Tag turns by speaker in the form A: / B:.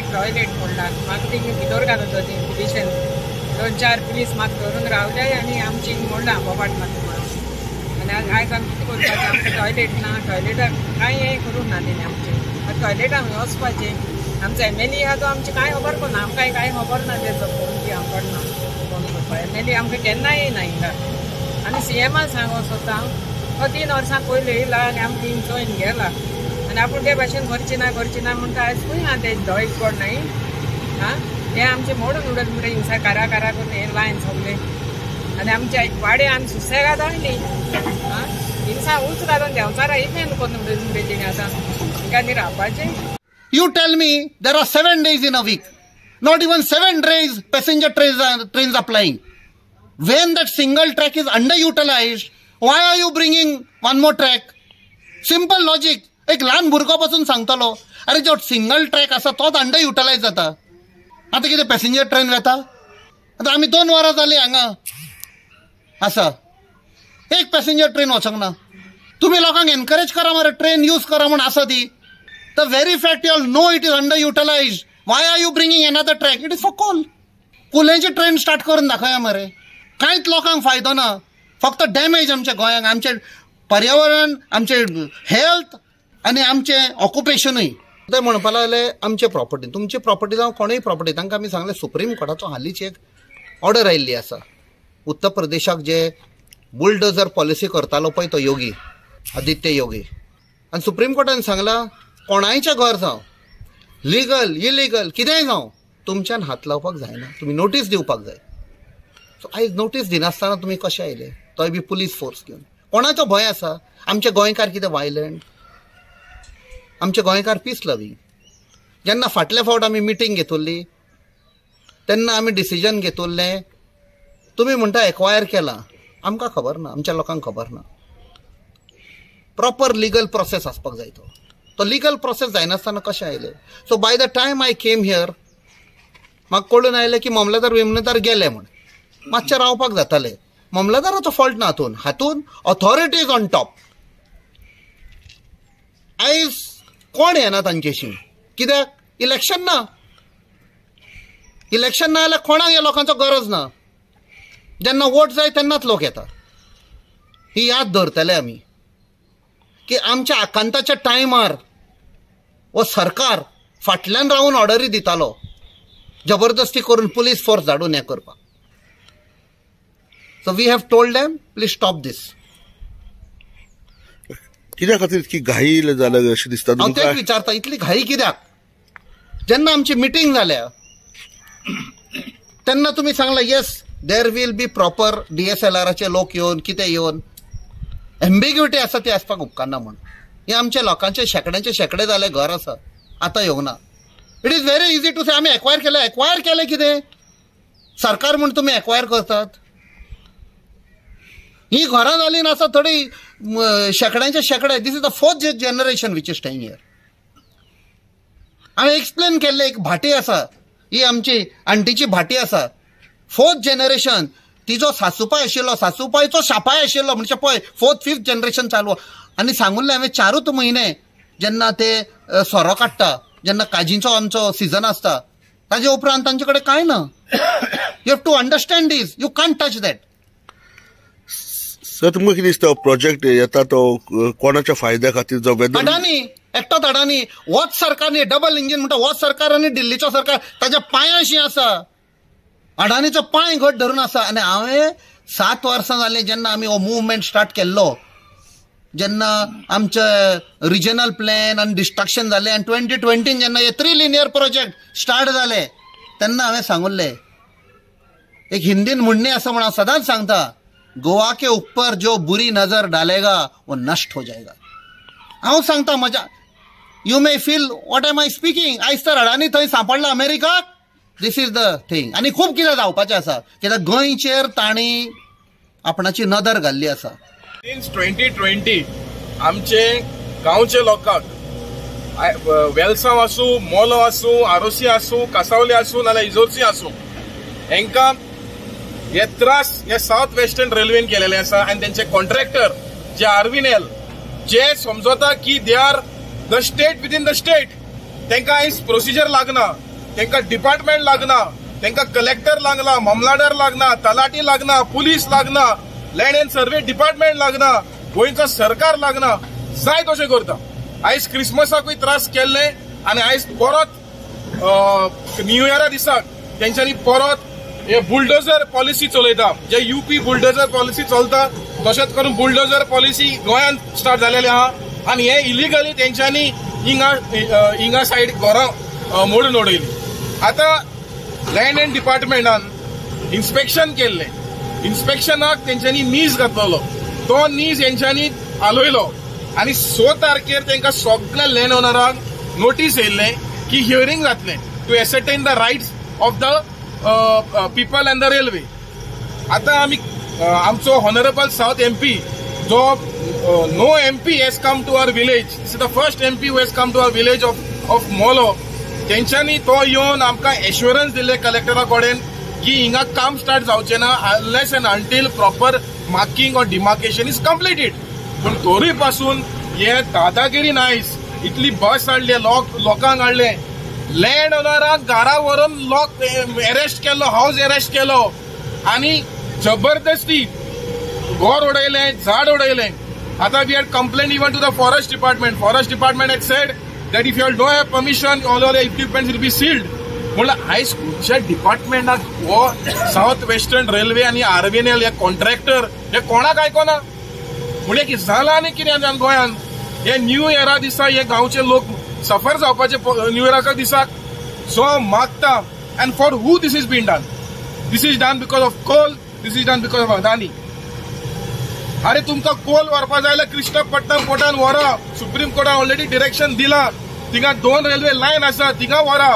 A: एक टॉयलेट मोडला. म्हाका ती भितर घालत होती पुलिशेन 2-4 पुलीस म्हाका धरून रावले आनी आमची मोडला बोबाट मात म्हणून. आनी आयज आमी कितें करपाचें? आमचें टॉयलेट ना, टॉयलेटाक कांय हें करूंक ना तेणी आमचें. टॉयलेटाक वचपाचें. आमचो MLA आहा तो आमचें कांय खबर करना, आमकां कांय खबर ना तेजो फोन की हांव करना फोन करपा. MLA आमकां केन्ना येयना हिंगा. आनी CMाक सांगो सोदता हांव 3 वर्सां पयलीं येयला आनी आमी टीम जॉयन गेला आनी आपूण ते भाशेन करची ना म्हणटा. आयज खंय आहा ते धोय कोण नाही हां. हे आमचे मोडून उडत मरे हिंसा कारा करून हे लायन सगळे आनी आमचे वाडे आमी सुसेगाद आयली हां. हिंसा उंच घालून देंवचारा इतलें कोण उडत मरे तेणी आतां हिंगा न्ही रावपाचें.
B: You tell me there are 7 days in a week. Not even 7 days passenger trains are flying. When that single track is underutilized, why are you bringing one more track? Simple logic. एक लहान भुरगोपासून सांगतलो अरे जो single track आसा तोच अंडरयुटिलायज जाता. आता कितें पॅसेंजर ट्रेन वेता? आता आमी 2 वरां जाली हांगा आसा, एक पॅसेंजर ट्रेन वचोंक ना. तुम्ही लोकांक एनकरेज करा मरे ट्रेन यूज करा म्हण आसा ती. The very fact you all know it is underutilized. Why are you bringing another track? It is for coal. कुलेंची ट्रेन स्टार्ट करून दाखया मरे. कांयच लोकांक फायदो ना, फक्त डॅमेज आमच्या गोंयांक, आमचे पर्यावरण, आमचे हेल्थ आनी आमचे ऑक्युपेशनूय. ते म्हणपा लागले आमचे प्रॉपर्टी, तुमची प्रॉपर्टी जावं कोणूय प्रॉपर्टी. तांकां आमी सांगलें सुप्रीम कोर्टाचो हालींची एक ऑर्डर आयिल्ली आसा. उत्तर प्रदेशाक जे बुलडोजर पॉलिसी करतालो पळय तो योगी आदित्य योगी, आनी सुप्रीम कोर्टान सांगलां कोणायचें घर जावं लिगल इलिगल कितेंय जावं तुमच्यान हात लावपाक जायना, तुमी नोटीस दिवपाक जाय. सो आयज नोटीस दिनासतना तुमी कशे आयले? तोय बी पुलीस फोर्स घेवन. कोणाचो भंय आसा? आमचे गोंयकार कितें वायलंट? आमचे गोंयकार पीस लवींग. जेन्ना फाटल्या फावट आमी मिटींग घेतिल्ली तेन्ना आमी डिसिजन घेतिल्लें तुमी म्हणटा एक्वायर केलां, आमकां खबर ना, आमच्या लोकांक खबर ना. प्रॉपर लिगल प्रोसेस आसपाक जाय. तो लिगल प्रोसेस जायनासतना कशें आयले? So by the time I came here म्हाका कळून आयलें की मामलेदार गेले म्हण. मातशें रावपाक जातालें. मामलेदाराचो फॉल्ट ना हातून ऑथॉरिटीज ऑन टॉप. आयज कोण येना तांचेशी? कित्याक? इलेक्शन ना जाल्यार कोणाक ह्या लोकांचो गरज ना. जेन्ना वोट जाय तेन्नाच लोक येता. ही याद धरतले आमी की आमच्या आकांताच्या टायमार वो सरकार फाटल्यान रावन ऑर्डरी दितालो जबरदस्ती करून पुलीस फोर्स धाडून हें करपाक. So we have told them please stop this.
C: कित्या खातीर इतकी घाई जाल्या अशें दिसता?
B: हांव तेच विचारता इतली घाई कित्याक? जेन्ना आमची मिटींग जाल्या तेन्ना तुमी सांगला yes there will be proper DSLRचे लोक येवन कितें येवन एम्बिग्युटी आसा ती आसपाक उपकारना म्हण. हे आमच्या लोकांचे शेकडे जाले घर आसा आतां येवंक ना. It is very easy to say आमी एक्वायर केले कितें? सरकार म्हण तुमी एक्वायर करतात. ही घरां जाली नासा थोडी शेकडे. This is the 4th generation which is staying here. हांवें एक्सप्लेन केल्लें एक भाटी आसा, ही आमची आंटीची भाटी आसा, 4th जनरेशन. तिजो सासूपाय आशिल्लो, सासूपायचो शापाय आशिल्लो, म्हणजे पळय 4th 5th जनरेशन चालू. आनी सांगुल्लें हांवें 4च म्हयने जेन्ना ते सोरो काडटा, जेन्ना काजींचो आमचो सिजन आसता, ताजे उपरांत तांचे कडेन कांय ना. You have to understand this. You can't touch that.
C: Sir तुमकां कितें दिसता प्रोजेक्ट येता तो कोणाच्या फायद्या खातीर जो
B: अडानी एकटोच अडानी होच सरकारनी डबल इंजिन म्हणटा होच सरकार आनी दिल्लीचो सरकार ताच्या पांयाशी आसा. अडानीचो पांय घट धरून आसा. आनी हांवें 7 वर्सां जालीं जेन्ना आमी हो मुवमेंट स्टार्ट केल्लो, जेन्ना आमचे रिजनल प्लॅन आनी डिस्ट्रक्शन जालें आनी 2020 जेन्ना हे 3 लिनियर प्रोजेक्ट स्टार्ट जाले तेन्ना हांवें सांगुल्लें एक हिंदीन म्हणणी आसा म्हण हांव सदांच सांगता, गोवा के ऊपर जो बुरी नजर डालेगा वो नष्ट हो जाएगा. हांव सांगता म्हज्या you may feel what am I speaking. आयज तर अडानी थंय सांपडला अमेरिकाक. This is the thing. आनी खूब कितें जावपाचें आसा कित्याक गोंयचेर तांणी आपणाची नदर घाल्ली आसा.
D: सिन्स 2020 आमचे गांवचे लोकांक वेलसांव आसूं, मोलो आसूं, आरोसी आसूं, कासावली आसूं नाल्यार इजोर्सी आसूं, हांकां हे त्रास हे साउथ वेस्टर्न रेल्वेन केलेले आसा. आनी तेंचे कॉन्ट्रॅक्टर जे RVNL जे समजता की they are the state within the state, तांकां आयज प्रोसिजर लागना. तांकां डिपार्टमेंट लागना, तांकां कलेक्टर लागना, मामलादार लागना, तलाटी लागना, पुलीस लागना, लँड एंड सर्वे डिपार्टमेंट लागना, गोंयचो सरकार लागना, जाय तशें करता. आयज क्रिसमसाकूय त्रास केल्ले आनी आयज परत न्यू इयरा दिसाक तेंच्यांनी परत हे बुलडोजर पॉलिसी चलयता. जे यूपी बुलडोजर पॉलिसी चलता तशेंच करून बुलडोजर पॉलिसी गोंयांत स्टार्ट जालेली आहा आनी हे इलिगली तेंच्यांनी हिंगा सायड घरां मोडून उडयली. आतां लँड एंड डिपार्टमेंटान इन्स्पेक्शन केल्लें, इन्स्पेक्शनाक तेंच्यांनी नीज घातलेलो, तो नीज हेंच्यांनी आलोयलो आनी 6 तारखेर तांकां सगळ्या लँड ओनरांक नोटीस येयल्लें की हियरिंग जातलें to ascertain the rights of the people and the railway. आतां आमी आमचो हॉनरेबल साउथ MP जो no MP has come to our village, this is the first MP who has come to our village of Mollem, तेंच्यांनी तो येवन आमकां assurance दिले कलेक्टरा कडेन की हिंगा काम स्टार्ट जावचें ना unless end until proper marking or demarcation is completed. पण तोरी पासून हे दादागिरी नायस, इतली बस हाडले, लोकांक हाडले, लँड ओनरांक घरा व्हरून लोक अरेस्ट केलो, हाऊस अरेस्ट केलो आनी जबरदस्ती घर उडयलें, झाड उडयलें. आतां we had complain even to the forest department. Forest department had said that if you don't have permission, all the equipment will be sealed. म्हणल्यार आयज खंयच्या डिपार्टमेंटाक हो साउथ वेस्टर्न रेल्वे आनी RVNL हे कॉन्ट्रॅक्टर हे कोणाक आयकना. म्हणजे की झाला आनी कितें गोंयान हे न्यू इयरा दिसा हे गांवचे लोक सफर जावपाचे न्यू इयराच्या दिसाक. सो मागता and for who this is been done? This is done because of coal, this is done because of Adani. अरे तुमकां कोल व्हरपा जाय जाल्यार कृष्णपट्टणम पोर्टान व्हरा, सुप्रीम कोर्टान ऑलरेडी डिरेक्शन दिला, थिंगा 2 रेल्वे लायन आसा, थिंगा व्हरा.